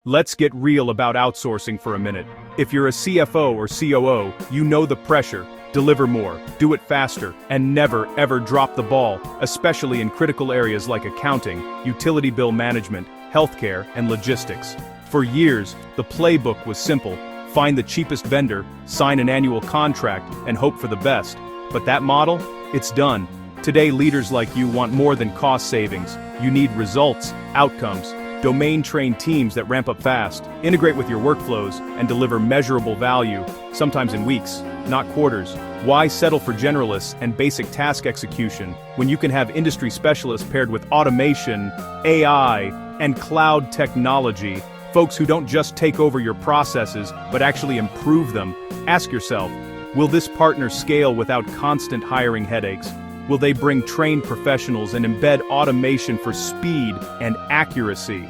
Let's get real about outsourcing for a minute. If you're a CFO or COO, you know the pressure. Deliver more, do it faster, and never ever drop the ball, especially in critical areas like accounting, utility bill management, healthcare, and logistics. For years, the playbook was simple: find the cheapest vendor, sign an annual contract, and hope for the best. But that model? It's done. Today, leaders like you want more than cost savings. You need results, outcomes, domain-trained teams that ramp up fast, integrate with your workflows, and deliver measurable value, sometimes in weeks, not quarters. Why settle for generalists and basic task execution when you can have industry specialists paired with automation, AI, and cloud technology? Folks who don't just take over your processes, but actually improve them. Ask yourself, will this partner scale without constant hiring headaches? Will they bring trained professionals and embed automation for speed and accuracy?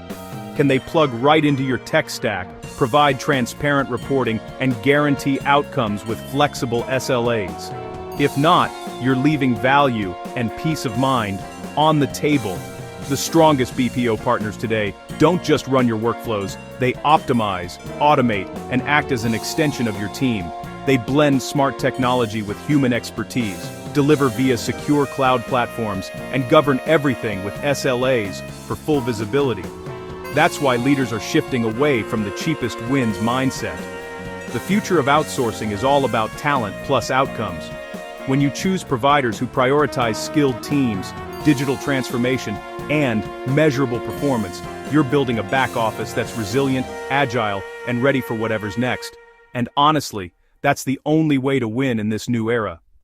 Can they plug right into your tech stack, provide transparent reporting, and guarantee outcomes with flexible SLAs? If not, you're leaving value and peace of mind on the table. The strongest BPO partners today don't just run your workflows, they optimize, automate, and act as an extension of your team. They blend smart technology with human expertise, deliver via secure cloud platforms, and govern everything with SLAs for full visibility. That's why leaders are shifting away from the cheapest wins mindset. The future of outsourcing is all about talent plus outcomes. When you choose providers who prioritize skilled teams, digital transformation, and measurable performance, you're building a back office that's resilient, agile, and ready for whatever's next. And honestly, that's the only way to win in this new era.